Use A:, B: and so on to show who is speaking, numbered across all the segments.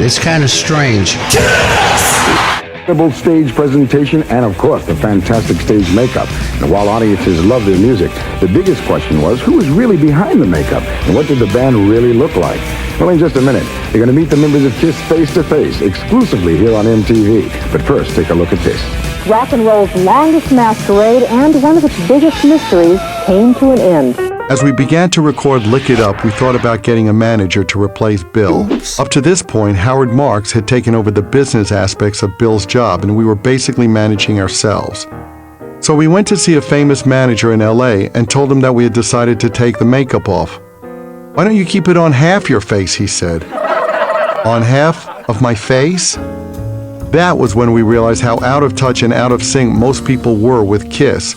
A: It's kind of strange.
B: Incredible stage presentation and, of course, the fantastic stage makeup. And while audiences love their music, the biggest question was who was really behind the makeup and what did the band really look like? Well, in just a minute, you're going to meet the members of KISS face to face, exclusively here on MTV. But first, take a look at this.
C: Rock and roll's longest masquerade and one of its biggest mysteries came to an end.
D: As we began to record Lick It Up, we thought about getting a manager to replace Bill. Up to this point, Howard Marks had taken over the business aspects of Bill's job, and we were basically managing ourselves. So we went to see a famous manager in LA and told him that we had decided to take the makeup off. "Why don't you keep it on half your face?" he said. On half of my face? That was when we realized how out of touch and out of sync most people were with KISS.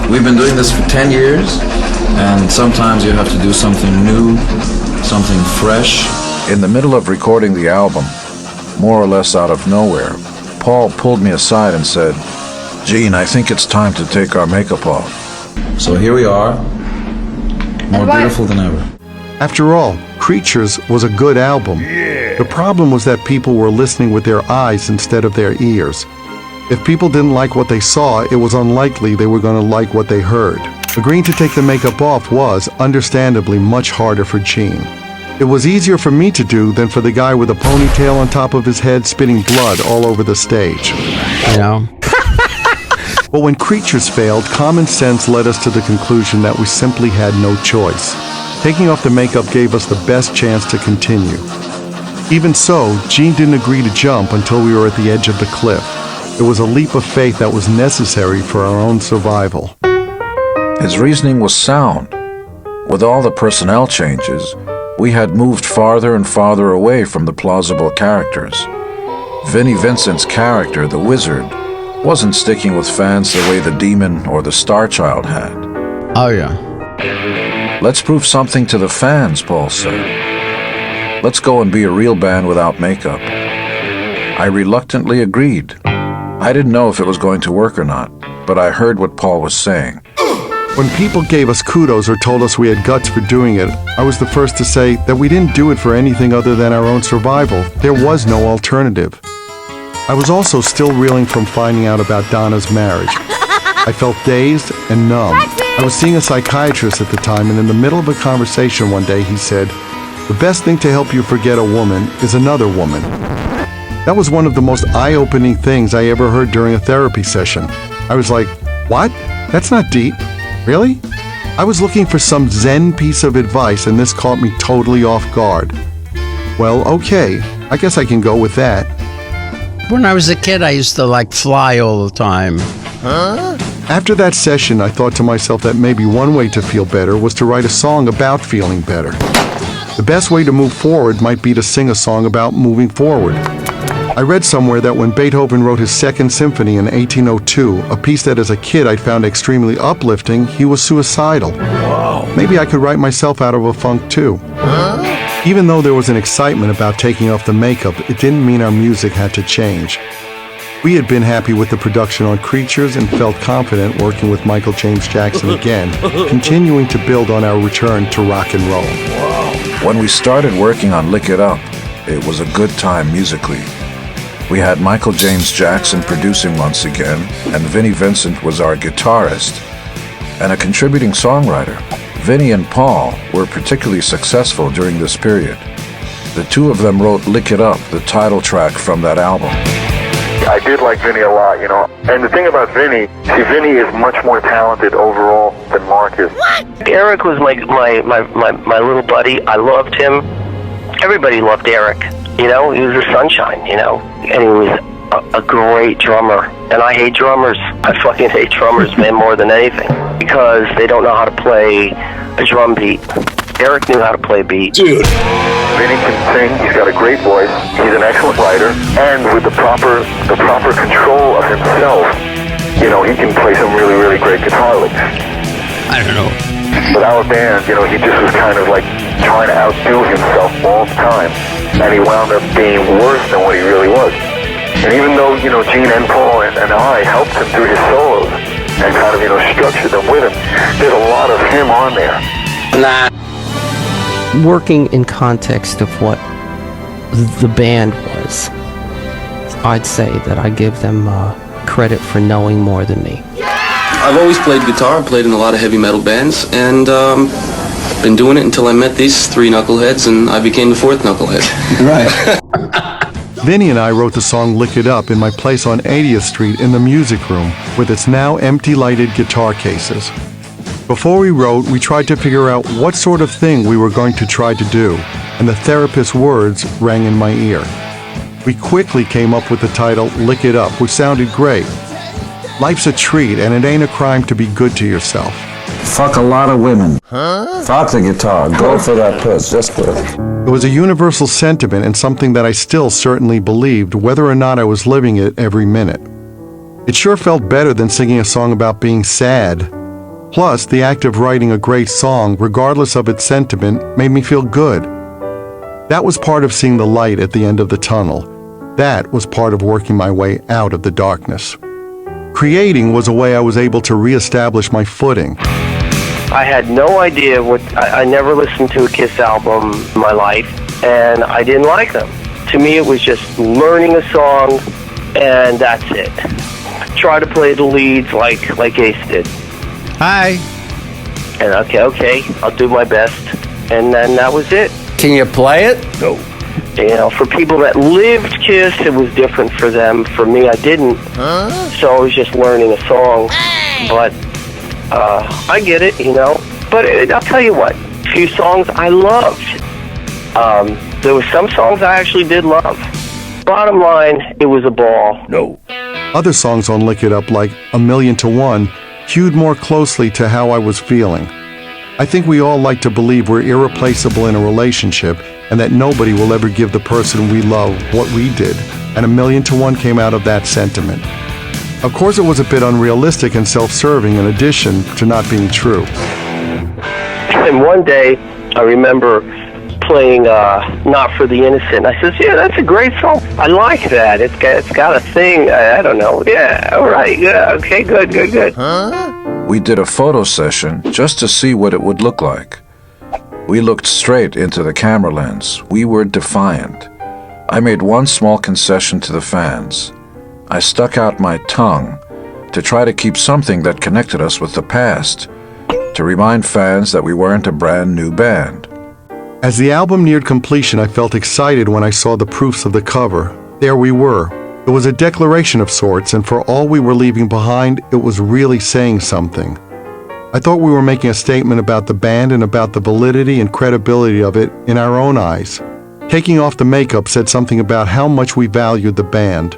E: We've been doing this for 10 years, and sometimes you have to do something new, something fresh.
F: In the middle of recording the album, more or less out of nowhere, Paul pulled me aside and said, "Gene, I think it's time to take our makeup off."
E: So here we are, more beautiful than ever.
D: After all, Creatures was a good album. The problem was that people were listening with their eyes instead of their ears. If people didn't like what they saw, it was unlikely they were going to like what they heard. Agreeing to take the makeup off was, understandably, much harder for Gene. It was easier for me to do than for the guy with a ponytail on top of his head spitting blood all over the stage.
A: You know?
D: But when Creatures failed, common sense led us to the conclusion that we simply had no choice. Taking off the makeup gave us the best chance to continue. Even so, Gene didn't agree to jump until we were at the edge of the cliff. It was a leap of faith that was necessary for our own survival.
F: His reasoning was sound. With all the personnel changes, we had moved farther and farther away from the plausible characters. Vinnie Vincent's character, the Wizard, wasn't sticking with fans the way the Demon or the Star Child had.
A: Oh, yeah.
F: "Let's prove something to the fans," Paul said. "Let's go and be a real band without makeup." I reluctantly agreed. I didn't know if it was going to work or not, but I heard what Paul was saying.
D: When people gave us kudos or told us we had guts for doing it, I was the first to say that we didn't do it for anything other than our own survival. There was no alternative. I was also still reeling from finding out about Donna's marriage. I felt dazed and numb. I was seeing a psychiatrist at the time, and in the middle of a conversation one day he said, "The best thing to help you forget a woman is another woman." That was one of the most eye-opening things I ever heard during a therapy session. I was like, "What? That's not deep. Really?" I was looking for some Zen piece of advice, and this caught me totally off guard. Well, okay, I guess I can go with that.
A: When I was a kid, I used to fly all the time.
D: After that session, I thought to myself that maybe one way to feel better was to write a song about feeling better. The best way to move forward might be to sing a song about moving forward. I read somewhere that when Beethoven wrote his Second Symphony in 1802, a piece that as a kid I'd found extremely uplifting, he was suicidal. Maybe I could write myself out of a funk too. Even though there was an excitement about taking off the makeup, it didn't mean our music had to change. We had been happy with the production on Creatures and felt confident working with Michael James Jackson again, continuing to build on our return to rock and roll.
F: When we started working on Lick It Up, it was a good time musically. We had Michael James Jackson producing once again, and Vinnie Vincent was our guitarist and a contributing songwriter. Vinnie and Paul were particularly successful during this period. The two of them wrote Lick It Up, the title track from that album.
G: I did like Vinnie a lot, you know. And the thing about Vinnie, see, Vinnie is much more talented overall than Mark is.
H: Eric was my little buddy. I loved him. Everybody loved Eric. You know, he was a sunshine, you know. And he was a great drummer. And I hate drummers. I fucking hate drummers, man, more than anything. Because they don't know how to play a drum beat. Eric knew how to play beat.
G: Dude. Vinnie can sing. He's got a great voice. He's an excellent writer. And with the proper control of himself, you know, he can play some really, really great guitar licks.
A: I don't know.
G: With our band, you know, he just was kind of like trying to outdo himself all the time. And he wound up being worse than what he really was. And even though, you know, Gene and Paul and I helped him through his solos and kind of, you know, structured them with him, there's a lot of him on there.
H: Nah.
I: Working in context of what the band was. I'd say that I give them credit for knowing more than me.
J: I've always played guitar, played in a lot of heavy metal bands, and been doing it until I met these three knuckleheads, and I became the fourth knucklehead.
E: Right.
D: Vinny and I wrote the song Lick It Up in my place on 80th Street in the music room with its now empty lighted guitar cases. Before we wrote, we tried to figure out what sort of thing we were going to try to do, and the therapist's words rang in my ear. We quickly came up with the title Lick It Up, which sounded great. Life's a treat, and it ain't a crime to be good to yourself.
F: Fuck a lot of women. Fuck the guitar. Go for that puss. Just put it.
D: It was a universal sentiment and something that I still certainly believed, whether or not I was living it every minute. It sure felt better than singing a song about being sad. Plus, the act of writing a great song, regardless of its sentiment, made me feel good. That was part of seeing the light at the end of the tunnel. That was part of working my way out of the darkness. Creating was a way I was able to reestablish my footing.
H: I had no idea I never listened to a KISS album in my life, and I didn't like them. To me, it was just learning a song, and that's it. Try to play the leads like Ace did.
A: Hi.
H: And okay, I'll do my best. And then that was it.
A: Can you play it?
H: No. You know, for people that lived KISS, it was different for them. For me, I didn't. So I was just learning a song. But I get it, you know. But I'll tell you what, a few songs I loved. There were some songs I actually did love. Bottom line, it was a ball.
E: No.
D: Other songs on Lick It Up, like A Million to One, cued more closely to how I was feeling. I think we all like to believe we're irreplaceable in a relationship and that nobody will ever give the person we love what we did, and A Million to One came out of that sentiment. Of course, it was a bit unrealistic and self-serving in addition to not being true.
H: And one day, I remember playing Not for the Innocent. I says, yeah, that's a great song. I like that. It's got a thing. I don't know. Yeah, all right. Yeah, okay, good.
F: We did a photo session just to see what it would look like. We looked straight into the camera lens. We were defiant. I made one small concession to the fans. I stuck out my tongue to try to keep something that connected us with the past, to remind fans that we weren't a brand new band.
D: As the album neared completion, I felt excited when I saw the proofs of the cover. There we were. It was a declaration of sorts, and for all we were leaving behind, it was really saying something. I thought we were making a statement about the band and about the validity and credibility of it in our own eyes. Taking off the makeup said something about how much we valued the band.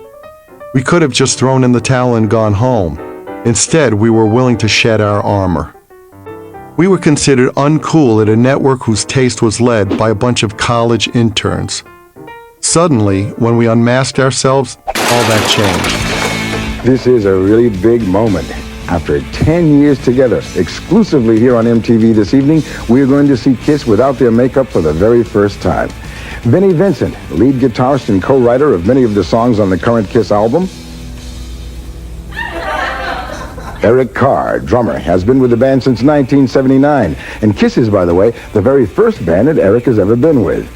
D: We could have just thrown in the towel and gone home. Instead, we were willing to shed our armor. We were considered uncool at a network whose taste was led by a bunch of college interns. Suddenly, when we unmasked ourselves, all that changed.
B: This is a really big moment. After 10 years together, exclusively here on MTV this evening, we are going to see KISS without their makeup for the very first time. Vinnie Vincent, lead guitarist and co-writer of many of the songs on the current KISS album. Eric Carr, drummer, has been with the band since 1979. And KISS is, by the way, the very first band that Eric has ever been with.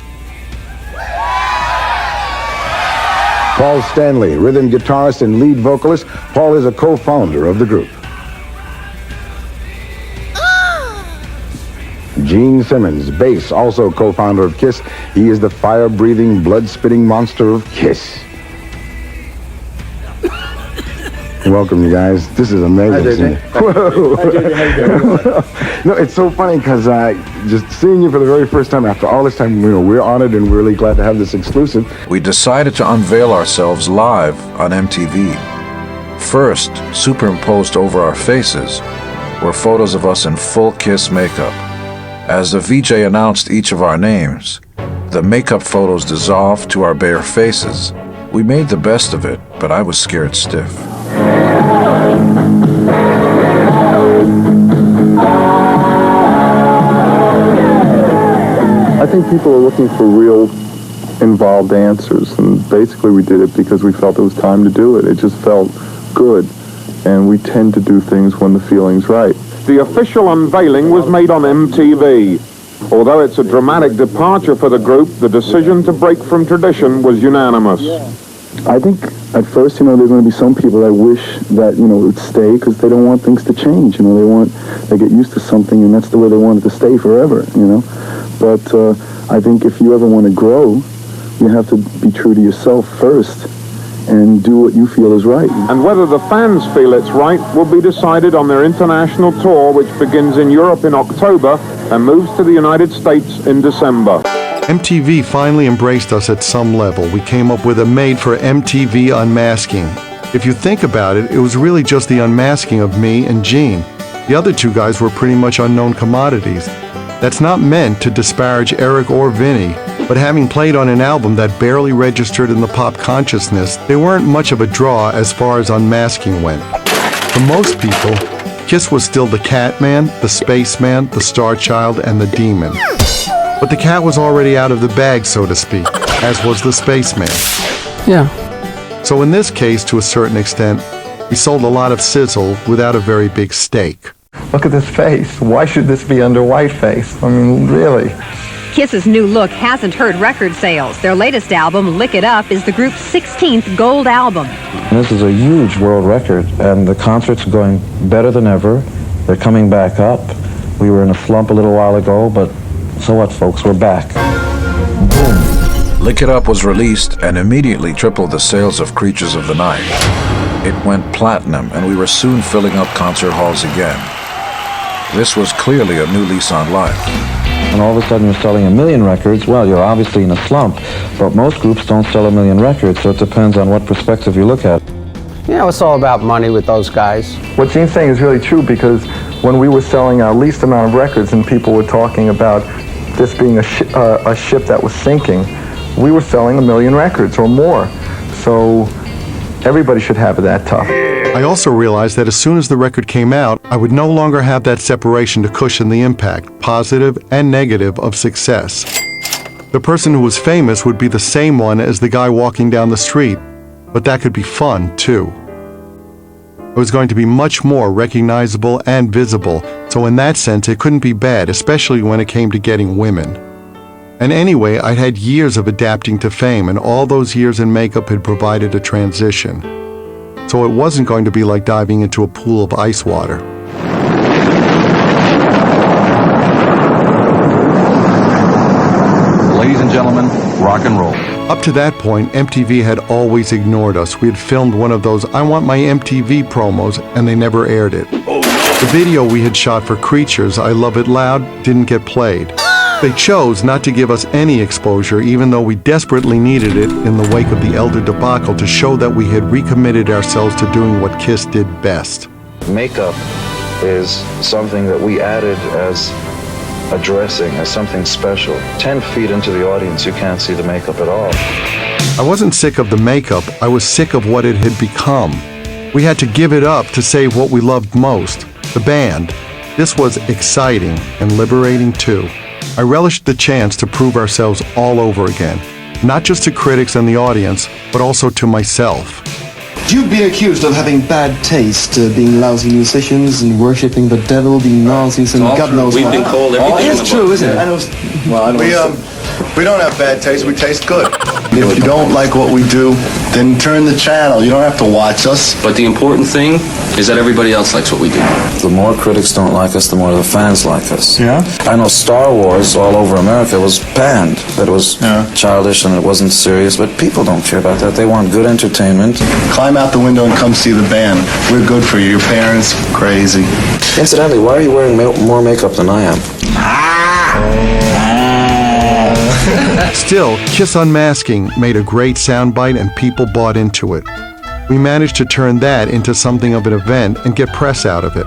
B: Paul Stanley, rhythm guitarist and lead vocalist. Paul is a co-founder of the group. Gene Simmons, bass, also co-founder of KISS. He is the fire-breathing, blood-spitting monster of KISS. Welcome, you guys. This is amazing. Whoa. No, it's so funny because just seeing you for the very first time after all this time, we're honored and really glad to have this exclusive.
F: We decided to unveil ourselves live on MTV. First, superimposed over our faces, were photos of us in full KISS makeup. As the VJ announced each of our names, the makeup photos dissolved to our bare faces. We made the best of it, but I was scared stiff.
K: I think people are looking for real involved answers, and basically we did it because we felt it was time to do it. It just felt good, and we tend to do things when the feeling's right.
L: The official unveiling was made on MTV. Although it's a dramatic departure for the group, the decision to break from tradition was unanimous.
K: I think at first, there's going to be some people that wish that, it would stay because they don't want things to change. They get used to something and that's the way they want it to stay forever, But I think if you ever want to grow, you have to be true to yourself first and do what you feel is right.
L: And whether the fans feel it's right will be decided on their international tour, which begins in Europe in October and moves to the United States in December.
D: MTV finally embraced us at some level. We came up with a made-for-MTV unmasking. If you think about it, it was really just the unmasking of me and Gene. The other two guys were pretty much unknown commodities. That's not meant to disparage Eric or Vinny, but having played on an album that barely registered in the pop consciousness, they weren't much of a draw as far as unmasking went. For most people, Kiss was still the Catman, the Spaceman, the Star Child, and the Demon. But the cat was already out of the bag, so to speak, as was the Spaceman.
I: Yeah.
D: So in this case, to a certain extent, we sold a lot of sizzle without a very big steak.
M: Look at this face. Why should this be under whiteface? I mean, really.
N: Kiss's new look hasn't hurt record sales. Their latest album, Lick It Up, is the group's 16th gold album.
O: This is a huge world record, and the concerts are going better than ever. They're coming back up. We were in a slump a little while ago, but so what, folks? We're back.
F: Boom. Lick It Up was released and immediately tripled the sales of Creatures of the Night. It went platinum, and we were soon filling up concert halls again. This was clearly a new lease on life.
O: And all of a sudden you're selling 1 million records. Well, you're obviously in a slump, but most groups don't sell 1 million records, so it depends on what perspective you look at.
A: It's all about money with those guys.
M: What Gene's saying is really true, because when we were selling our least amount of records and people were talking about this being a ship that was sinking, we were selling 1 million records or more. So everybody should have it that tough.
D: I also realized that as soon as the record came out, I would no longer have that separation to cushion the impact, positive and negative, of success. The person who was famous would be the same one as the guy walking down the street, but that could be fun, too. I was going to be much more recognizable and visible, so in that sense it couldn't be bad, especially when it came to getting women. And anyway, I'd had years of adapting to fame, and all those years in makeup had provided a transition. So it wasn't going to be like diving into a pool of ice water.
P: Ladies and gentlemen, rock and roll.
D: Up to that point, MTV had always ignored us. We had filmed one of those I Want My MTV promos, and they never aired it. The video we had shot for Creatures, I Love It Loud, didn't get played. They chose not to give us any exposure, even though we desperately needed it in the wake of the Elder debacle to show that we had recommitted ourselves to doing what Kiss did best.
O: Makeup is something that we added as a dressing, as something special. 10 feet into the audience, you can't see the makeup at all.
D: I wasn't sick of the makeup, I was sick of what it had become. We had to give it up to save what we loved most, the band. This was exciting and liberating too. I relished the chance to prove ourselves all over again, not just to critics and the audience, but also to myself.
Q: You've been accused of having bad taste, being lousy musicians and worshipping the devil, being Nazis and God knows what.
J: We've been called everything.
Q: It's true, isn't it?
R: We don't have bad taste, we taste good. If you don't like what we do, then turn the channel. You don't have to watch us.
J: But the important thing is that everybody else likes what we do.
O: The more critics don't like us, the more the fans like us.
R: Yeah?
O: I know Star Wars all over America was banned, that it was childish and it wasn't serious, but people don't care about that. They want good entertainment.
R: Climb out the window and come see the band. We're good for you. Your parents, crazy.
O: Incidentally, why are you wearing more makeup than I am?
D: Still, Kiss Unmasking made a great soundbite and people bought into it. We managed to turn that into something of an event and get press out of it.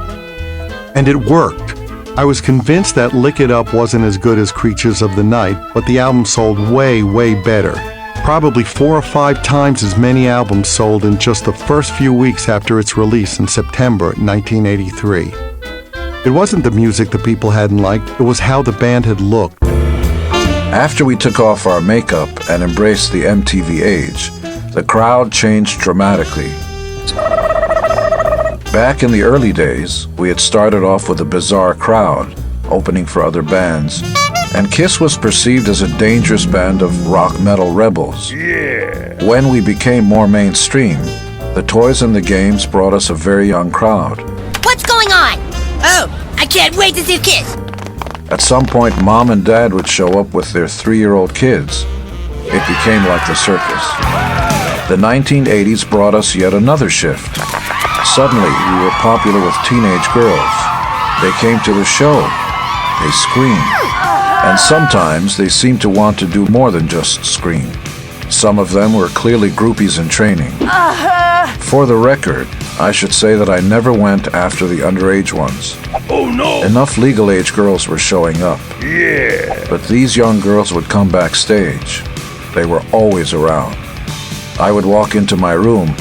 D: And it worked. I was convinced that Lick It Up wasn't as good as Creatures of the Night, but the album sold way, way better. Probably 4 or 5 times as many albums sold in just the first few weeks after its release in September 1983. It wasn't the music the people hadn't liked, it was how the band had looked.
F: After we took off our makeup and embraced the MTV age, the crowd changed dramatically. Back in the early days, we had started off with a bizarre crowd, opening for other bands, And KISS was perceived as a dangerous band of rock metal rebels. Yeah. When we became more mainstream, the toys and the games brought us a very young crowd.
S: What's going on? Oh, I can't wait to see KISS.
F: At some point, Mom and Dad would show up with their 3-year-old kids. It became like the circus. The 1980s brought us yet another shift. Suddenly, we were popular with teenage girls. They came to the show. They screamed. And sometimes they seemed to want to do more than just scream. Some of them were clearly groupies in training. For the record, I should say that I never went after the underage ones. Oh no! Enough legal age girls were showing up. Yeah! But these young girls would come backstage. They were always around. I would walk into my room,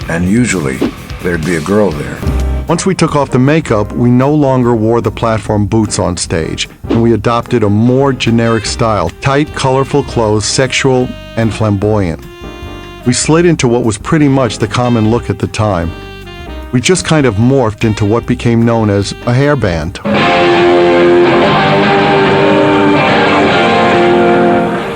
F: and usually there'd be a girl there.
D: Once we took off the makeup, we no longer wore the platform boots on stage, and we adopted a more generic style, tight, colorful clothes, sexual and flamboyant. We slid into what was pretty much the common look at the time. We just kind of morphed into what became known as a hair band.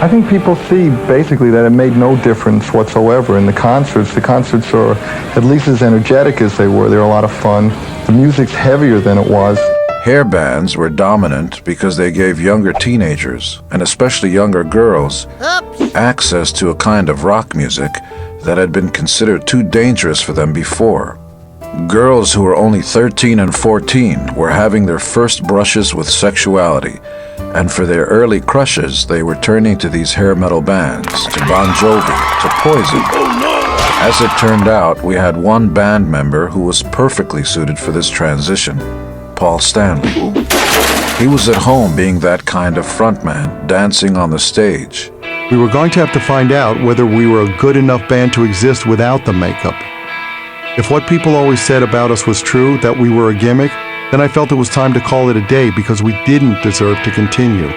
M: I think people see basically that it made no difference whatsoever in the concerts. The concerts are at least as energetic as they were. They're a lot of fun. The music's heavier than it was.
F: Hair bands were dominant because they gave younger teenagers, and especially younger girls, access to a kind of rock music that had been considered too dangerous for them before. Girls who were only 13 and 14 were having their first brushes with sexuality, and for their early crushes, they were turning to these hair metal bands, to Bon Jovi, to Poison. As it turned out, we had one band member who was perfectly suited for this transition, Paul Stanley. He was at home being that kind of frontman, dancing on the stage.
D: We were going to have to find out whether we were a good enough band to exist without the makeup. If what people always said about us was true, that we were a gimmick, then I felt it was time to call it a day because we didn't deserve to continue.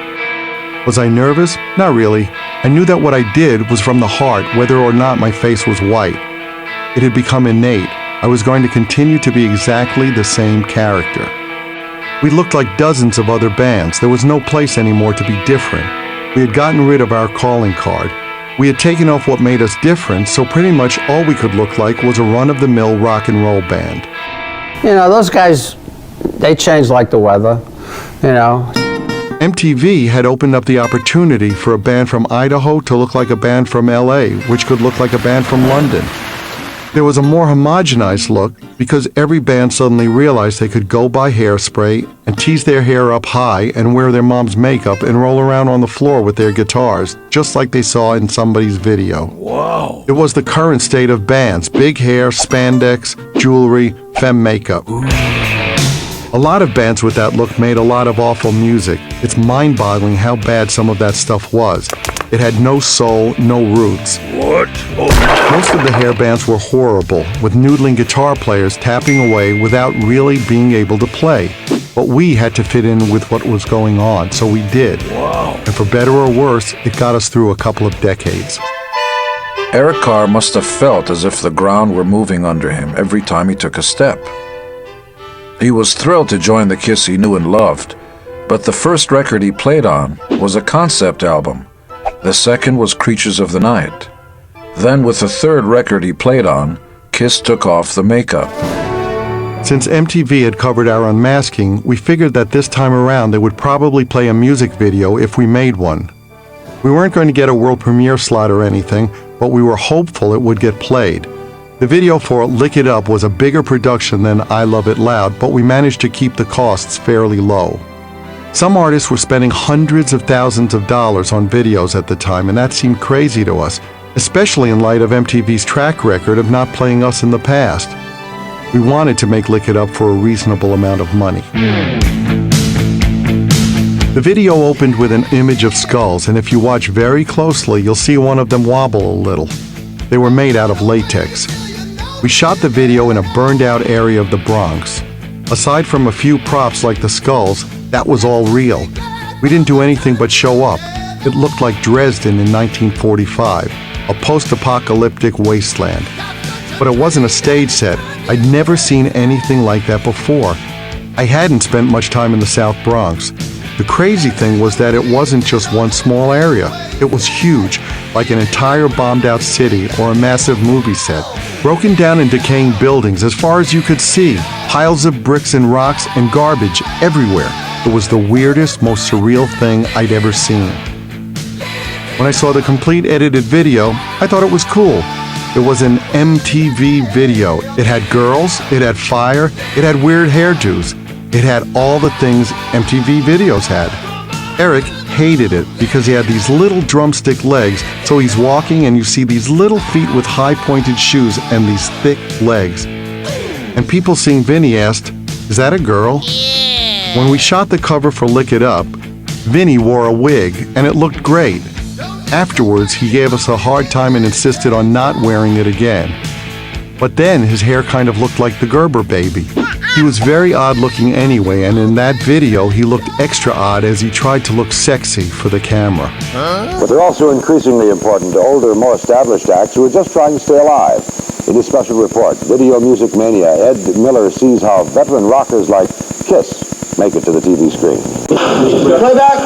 D: Was I nervous? Not really. I knew that what I did was from the heart, whether or not my face was white. It had become innate. I was going to continue to be exactly the same character. We looked like dozens of other bands. There was no place anymore to be different. We had gotten rid of our calling card. We had taken off what made us different, so pretty much all we could look like was a run-of-the-mill rock and roll band.
A: You know, those guys, they change like the weather, you know.
D: MTV had opened up the opportunity for a band from Idaho to look like a band from LA, which could look like a band from London. There was a more homogenized look because every band suddenly realized they could go buy hairspray and tease their hair up high and wear their mom's makeup and roll around on the floor with their guitars, just like they saw in somebody's video. Wow. It was the current state of bands: big hair, spandex, jewelry, femme makeup. Ooh. A lot of bands with that look made a lot of awful music. It's mind-boggling how bad some of that stuff was. It had no soul, no roots. What? Oh. Most of the hair bands were horrible, with noodling guitar players tapping away without really being able to play. But we had to fit in with what was going on, so we did. Wow. And for better or worse, it got us through a couple of decades.
F: Eric Carr must have felt as if the ground were moving under him every time he took a step. He was thrilled to join the KISS he knew and loved, but the first record he played on was a concept album. The second was Creatures of the Night. Then with the third record he played on, KISS took off the makeup.
D: Since MTV had covered our unmasking, we figured that this time around they would probably play a music video if we made one. We weren't going to get a world premiere slot or anything, but we were hopeful it would get played. The video for Lick It Up was a bigger production than I Love It Loud, but we managed to keep the costs fairly low. Some artists were spending hundreds of thousands of dollars on videos at the time, and that seemed crazy to us, especially in light of MTV's track record of not playing us in the past. We wanted to make Lick It Up for a reasonable amount of money. The video opened with an image of skulls, and if you watch very closely, you'll see one of them wobble a little. They were made out of latex. We shot the video in a burned-out area of the Bronx. Aside from a few props like the skulls, that was all real. We didn't do anything but show up. It looked like Dresden in 1945, a post-apocalyptic wasteland. But it wasn't a stage set. I'd never seen anything like that before. I hadn't spent much time in the South Bronx. The crazy thing was that it wasn't just one small area. It was huge, like an entire bombed-out city or a massive movie set. Broken down and decaying buildings as far as you could see. Piles of bricks and rocks and garbage everywhere. It was the weirdest, most surreal thing I'd ever seen. When I saw the complete edited video, I thought it was cool. It was an MTV video. It had girls, it had fire, it had weird hairdos. It had all the things MTV videos had. Eric hated it because he had these little drumstick legs, so he's walking and you see these little feet with high pointed shoes and these thick legs. And people seeing Vinny asked, "Is that a girl?" When we shot the cover for Lick It Up, Vinny wore a wig and it looked great. Afterwards, he gave us a hard time and insisted on not wearing it again. But then his hair kind of looked like the Gerber baby. He was very odd looking anyway, and in that video he looked extra odd as he tried to look sexy for the camera.
T: But they're also increasingly important to older, more established acts who are just trying to stay alive. In his special report, Video Music Mania, Ed Miller sees how veteran rockers like KISS make it to the TV screen.
U: Playback!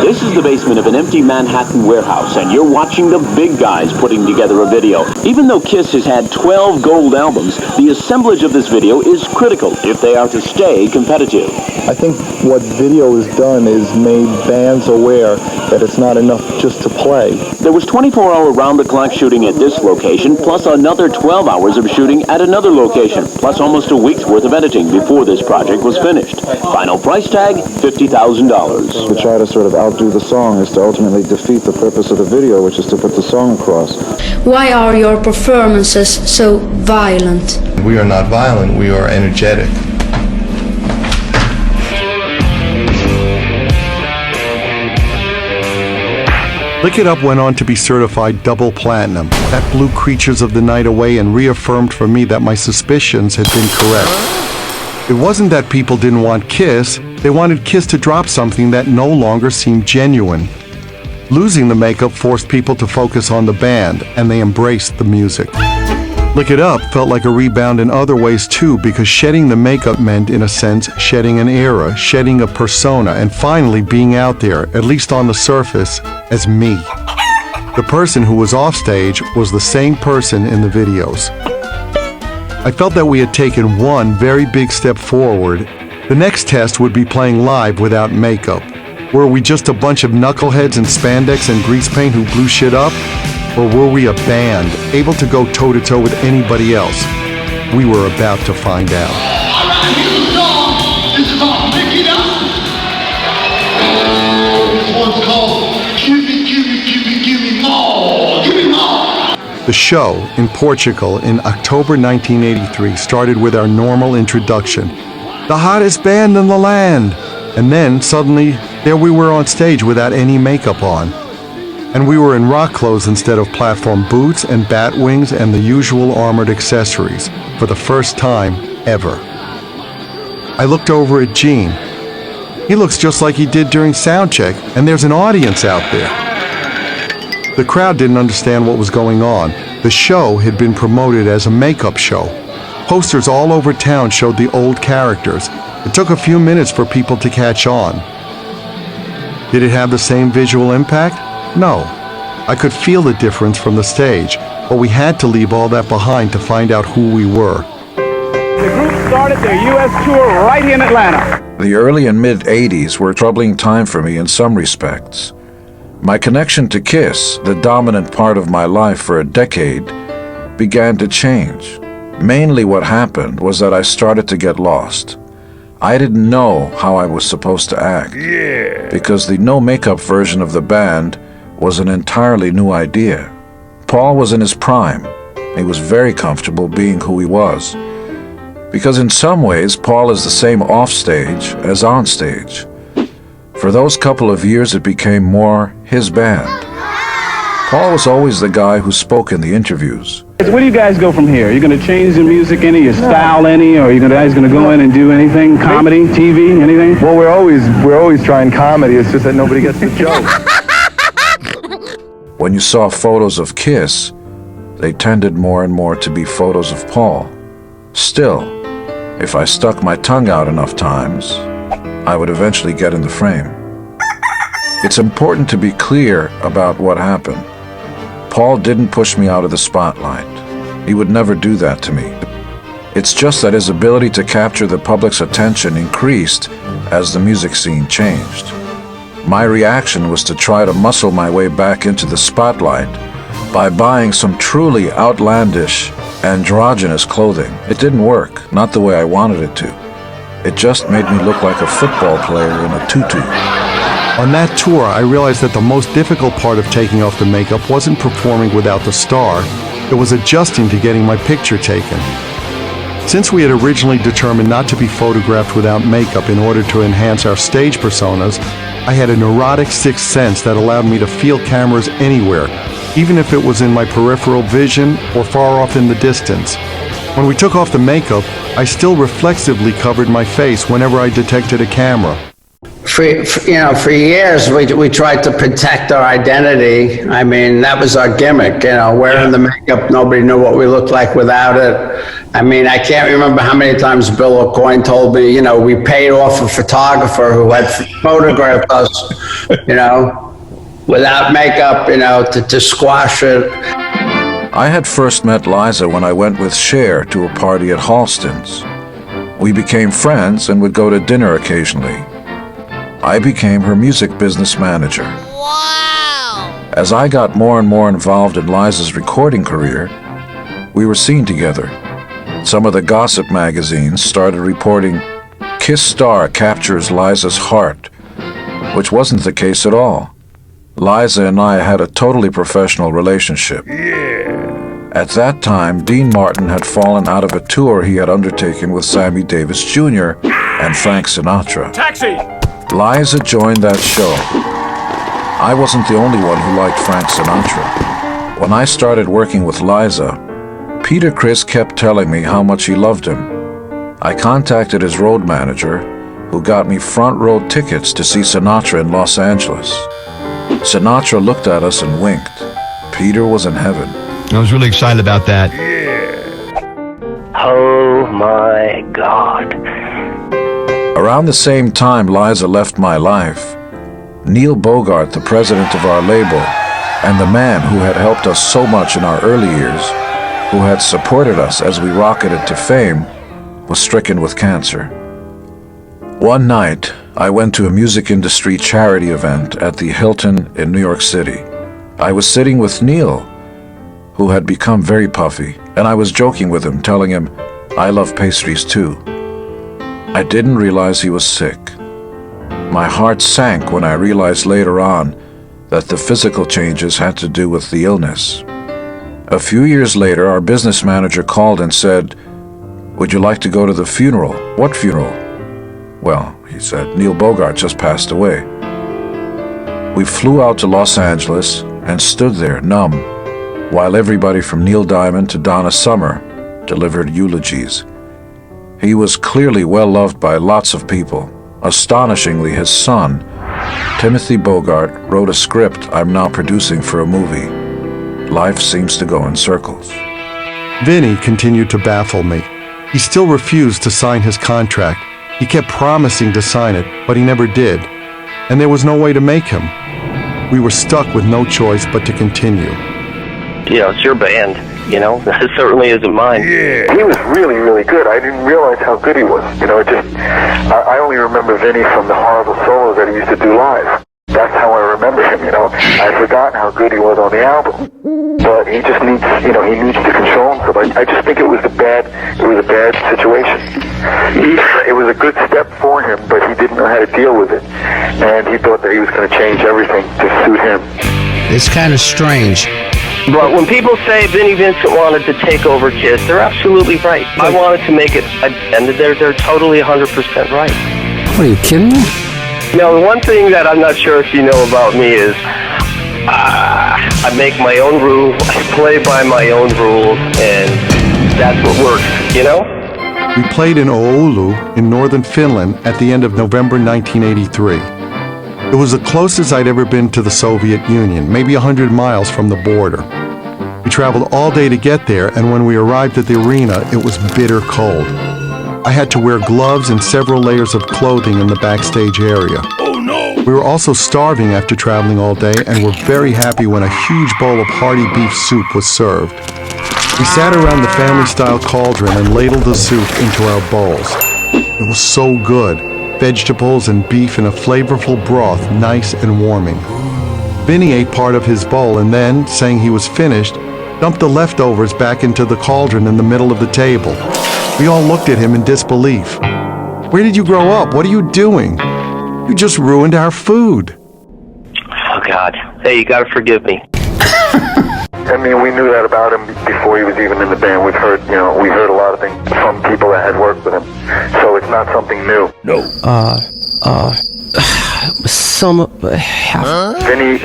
V: This is the basement of an empty Manhattan warehouse, and you're watching the big guys putting together a video. Even though KISS has had 12 gold albums, the assemblage of this video is critical if they are to stay competitive.
K: I think what video has done is made bands aware that it's not enough just to play.
V: There was 24-hour round-the-clock shooting at this location, plus another 12 hours of shooting at another location, plus almost a week's worth of editing before this project was finished. Final price tag, $50,000.
K: To try to sort of outdo the song is to ultimately defeat the purpose of the video, which is to put the song across.
W: Why are your performances so violent?
X: We are not violent, we are energetic.
D: Lick It Up went on to be certified double platinum. That blew Creatures of the Night away and reaffirmed for me that my suspicions had been correct. It wasn't that people didn't want KISS, they wanted KISS to drop something that no longer seemed genuine. Losing the makeup forced people to focus on the band, and they embraced the music. Lick It Up felt like a rebound in other ways too, because shedding the makeup meant, in a sense, shedding an era, shedding a persona, and finally being out there, at least on the surface, as me. The person who was off stage was the same person in the videos. I felt that we had taken one very big step forward. The next test would be playing live without makeup. Were we just a bunch of knuckleheads in spandex and grease paint who blew shit up? Or were we a band, able to go toe-to-toe with anybody else? We were about to find out.
U: Alright, here's the song. This is called Lick It Up. This one's called Give me more. Give me more.
D: The show in Portugal in October 1983 started with our normal introduction. The hottest band in the land! And then, suddenly, there we were on stage without any makeup on. And we were in rock clothes instead of platform boots and bat wings and the usual armored accessories, for the first time ever. I looked over at Gene. He looks just like he did during soundcheck, and there's an audience out there. The crowd didn't understand what was going on. The show had been promoted as a makeup show. Posters all over town showed the old characters. It took a few minutes for people to catch on. Did it have the same visual impact? No. I could feel the difference from the stage, but we had to leave all that behind to find out who we were.
Y: The group started their U.S. tour right here in Atlanta.
F: The early and mid-'80s were a troubling time for me in some respects. My connection to KISS, the dominant part of my life for a decade, began to change. Mainly what happened was that I started to get lost. I didn't know how I was supposed to act, because the no-makeup version of the band was an entirely new idea. Paul was in his prime. He was very comfortable being who he was, because in some ways Paul is the same offstage as onstage. For those couple of years it became more his band. Paul was always the guy who spoke in the interviews.
Y: Where do you guys go from here? Are you going to change the music any, your style any, or are you guys going to go in and do anything? Comedy, TV, anything?
M: Well, we're always trying comedy. It's just that nobody gets the joke.
F: When you saw photos of KISS, they tended more and more to be photos of Paul. Still, if I stuck my tongue out enough times, I would eventually get in the frame. It's important to be clear about what happened. Paul didn't push me out of the spotlight. He would never do that to me. It's just that his ability to capture the public's attention increased as the music scene changed. My reaction was to try to muscle my way back into the spotlight by buying some truly outlandish, androgynous clothing. It didn't work, not the way I wanted it to. It just made me look like a football player in a tutu.
D: On that tour, I realized that the most difficult part of taking off the makeup wasn't performing without the star, it was adjusting to getting my picture taken. Since we had originally determined not to be photographed without makeup in order to enhance our stage personas, I had a neurotic sixth sense that allowed me to feel cameras anywhere, even if it was in my peripheral vision or far off in the distance. When we took off the makeup, I still reflexively covered my face whenever I detected a camera.
A: For years, we tried to protect our identity. I mean, that was our gimmick, wearing the makeup. Nobody knew what we looked like without it. I mean, I can't remember how many times Bill O'Coin told me, we paid off a photographer who had photographed us, without makeup, to squash it.
F: I had first met Liza when I went with Cher to a party at Halston's. We became friends and would go to dinner occasionally. I became her music business manager. Wow! As I got more and more involved in Liza's recording career, we were seen together. Some of the gossip magazines started reporting, KISStory captures Liza's heart, which wasn't the case at all. Liza and I had a totally professional relationship. At that time, Dean Martin had fallen out of a tour he had undertaken with Sammy Davis Jr. and Frank Sinatra.
B: Taxi!
F: Liza joined that show. I wasn't the only one who liked Frank Sinatra. When I started working with Liza, Peter Criss kept telling me how much he loved him. I contacted his road manager, who got me front row tickets to see Sinatra in Los Angeles. Sinatra looked at us and winked. Peter was in heaven.
B: I was really excited about that.
C: Oh my God.
F: Around the same time Liza left my life, Neil Bogart, the president of our label, and the man who had helped us so much in our early years, who had supported us as we rocketed to fame, was stricken with cancer. One night, I went to a music industry charity event at the Hilton in New York City. I was sitting with Neil, who had become very puffy, and I was joking with him, telling him, I love pastries too. I didn't realize he was sick. My heart sank when I realized later on that the physical changes had to do with the illness. A few years later, our business manager called and said, would you like to go to the funeral? What funeral? Well, he said, Neil Bogart just passed away. We flew out to Los Angeles and stood there, numb, while everybody from Neil Diamond to Donna Summer delivered eulogies. He was clearly well loved by lots of people. Astonishingly, his son, Timothy Bogart, wrote a script I'm now producing for a movie. Life seems to go in circles.
D: Vinny continued to baffle me. He still refused to sign his contract. He kept promising to sign it, but he never did. And there was no way to make him. We were stuck with no choice but to continue.
C: It's your band, It certainly isn't mine.
K: Yeah. He was really, really good. I didn't realize how good he was. I only remember Vinny from the horrible solos that he used to do live. That's how I remember him, I'd forgotten how good he was on the album. But he just needs, he needs to control himself. I just think it was a bad situation. It was a good step for him, but he didn't know how to deal with it. And he thought that he was going to change everything to suit him.
A: It's kind of strange.
C: But when people say Vinnie Vincent wanted to take over KISS, they're absolutely right. I wanted to make it, and they're totally 100% right.
A: What, are you kidding me?
C: Now, the one thing that I'm not sure if you know about me is I make my own rules, I play by my own rules, and that's what works,
D: We played in Oulu in northern Finland at the end of November 1983. It was the closest I'd ever been to the Soviet Union, maybe 100 miles from the border. We traveled all day to get there, and when we arrived at the arena, it was bitter cold. I had to wear gloves and several layers of clothing in the backstage area. Oh no! We were also starving after traveling all day and were very happy when a huge bowl of hearty beef soup was served. We sat around the family-style cauldron and ladled the soup into our bowls. It was so good. Vegetables and beef in a flavorful broth, nice and warming. Vinny ate part of his bowl and then, saying he was finished, dumped the leftovers back into the cauldron in the middle of the table. We all looked at him in disbelief. Where did you grow up? What are you doing? You just ruined our food.
C: Oh, God. Hey, you gotta forgive me.
K: I mean, we knew that about him before he was even in the band. We heard a lot of things from people that had worked with him. So it's not something new. No. Vinny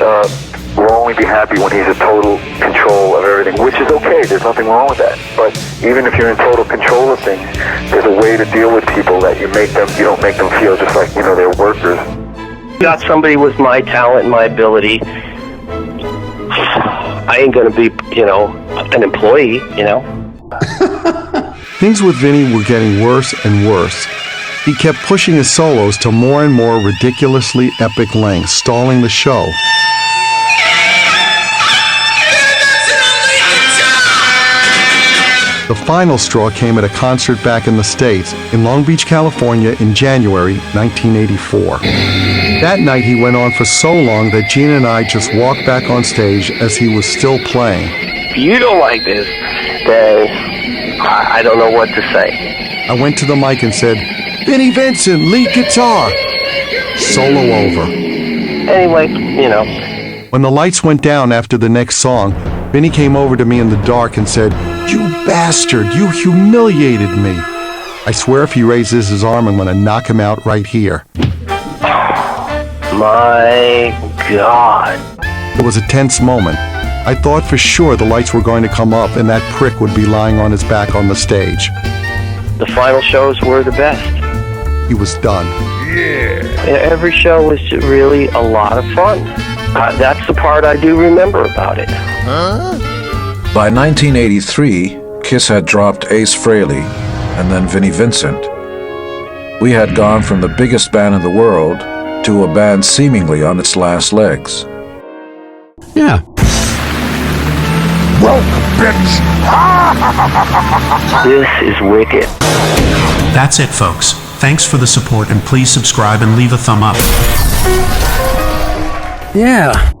K: will only be happy when he's in total control of everything, which is okay. There's nothing wrong with that. But even if you're in total control of things, there's a way to deal with people that you don't make them feel just like, they're workers.
C: Got somebody with my talent and my ability. I ain't gonna be, an employee,
D: Things with Vinny were getting worse and worse. He kept pushing his solos to more and more ridiculously epic lengths, stalling the show. The final straw came at a concert back in the States, in Long Beach, California, in January 1984. That night he went on for so long that Gene and I just walked back on stage as he was still playing.
C: If you don't like this, then I don't know what to say.
D: I went to the mic and said, "Vinnie Vincent, lead guitar." Solo over.
C: Anyway,
D: When the lights went down after the next song, Vinny came over to me in the dark and said, "You bastard, you humiliated me." I swear if he raises his arm, I'm going to knock him out right here.
C: My God.
D: It was a tense moment. I thought for sure the lights were going to come up and that prick would be lying on his back on the stage.
C: The final shows were the best.
D: He was done.
C: Yeah. Every show was really a lot of fun. That's the part I do remember about it.
F: By 1983, KISS had dropped Ace Frehley and then Vinnie Vincent. We had gone from the biggest band in the world to a band seemingly on its last legs.
B: Yeah.
U: Welcome, bitch!
C: This is wicked.
E: That's it, folks. Thanks for the support, and please subscribe and leave a thumb up.
A: Yeah.